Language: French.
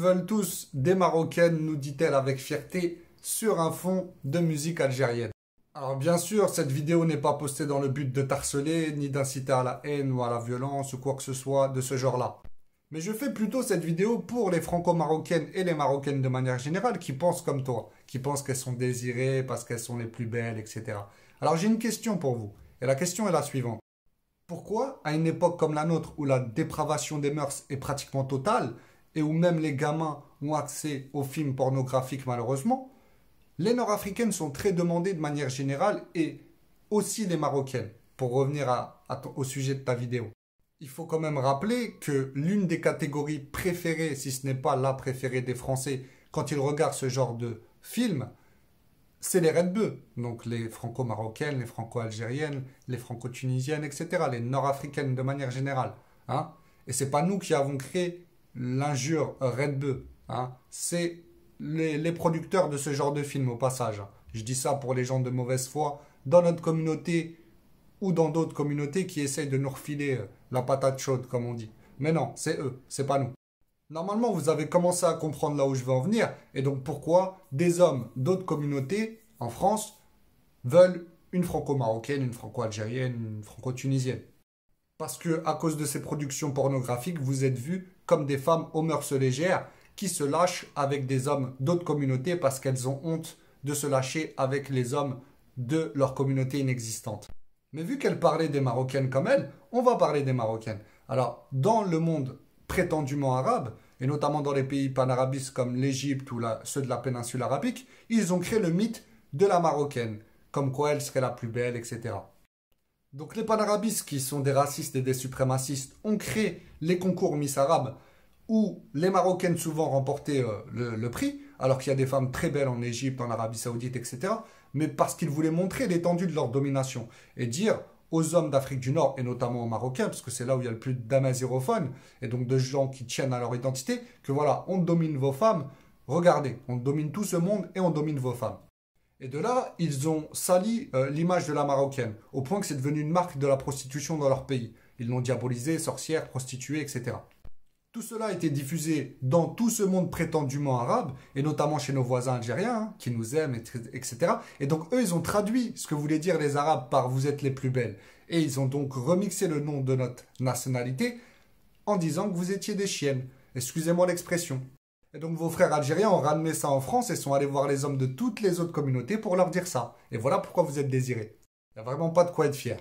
veulent tous des Marocaines, nous dit-elle avec fierté, sur un fond de musique algérienne. Alors bien sûr, cette vidéo n'est pas postée dans le but de t'harceler, ni d'inciter à la haine ou à la violence ou quoi que ce soit de ce genre-là. Mais je fais plutôt cette vidéo pour les franco-marocaines et les marocaines de manière générale qui pensent comme toi, qui pensent qu'elles sont désirées parce qu'elles sont les plus belles, etc. Alors j'ai une question pour vous, et la question est la suivante. Pourquoi, à une époque comme la nôtre où la dépravation des mœurs est pratiquement totale, et où même les gamins ont accès aux films pornographiques malheureusement, les Nord-Africaines sont très demandées de manière générale et aussi les Marocaines, pour revenir au sujet de ta vidéo. Il faut quand même rappeler que l'une des catégories préférées, si ce n'est pas la préférée des Français, quand ils regardent ce genre de film, c'est les Redbeux. Donc les franco-marocaines, les franco-algériennes, les franco-tunisiennes, etc. Les nord-africaines de manière générale. Hein. Et c'est pas nous qui avons créé l'injure Redbeux. Hein. C'est les producteurs de ce genre de film au passage. Je dis ça pour les gens de mauvaise foi dans notre communauté ou dans d'autres communautés qui essayent de nous refiler la patate chaude, comme on dit. Mais non, c'est eux, c'est pas nous. Normalement, vous avez commencé à comprendre là où je veux en venir, et donc pourquoi des hommes d'autres communautés en France veulent une franco-marocaine, une franco-algérienne, une franco-tunisienne. Parce que à cause de ces productions pornographiques, vous êtes vus comme des femmes aux mœurs légères qui se lâchent avec des hommes d'autres communautés parce qu'elles ont honte de se lâcher avec les hommes de leur communauté inexistante. Mais vu qu'elle parlait des Marocaines comme elle, on va parler des Marocaines. Alors, dans le monde prétendument arabe, et notamment dans les pays panarabistes comme l'Égypte ou ceux de la péninsule arabique, ils ont créé le mythe de la Marocaine, comme quoi elle serait la plus belle, etc. Donc les panarabistes, qui sont des racistes et des suprémacistes, ont créé les concours Miss Arabes, où les Marocaines souvent remportaient le prix, alors qu'il y a des femmes très belles en Égypte, en Arabie Saoudite, etc., mais parce qu'ils voulaient montrer l'étendue de leur domination et dire aux hommes d'Afrique du Nord, et notamment aux Marocains, parce que c'est là où il y a le plus d'amazigophones, et donc de gens qui tiennent à leur identité, que voilà, on domine vos femmes, regardez, on domine tout ce monde et on domine vos femmes. Et de là, ils ont sali l'image de la Marocaine, au point que c'est devenu une marque de la prostitution dans leur pays. Ils l'ont diabolisée, sorcière, prostituée, etc. Tout cela a été diffusé dans tout ce monde prétendument arabe, et notamment chez nos voisins algériens, hein, qui nous aiment, etc. Et donc eux, ils ont traduit ce que voulaient dire les Arabes par « vous êtes les plus belles ». Et ils ont donc remixé le nom de notre nationalité en disant que vous étiez des chiennes. Excusez-moi l'expression. Et donc vos frères algériens ont ramené ça en France et sont allés voir les hommes de toutes les autres communautés pour leur dire ça. Et voilà pourquoi vous êtes désirés. Il n'y a vraiment pas de quoi être fier.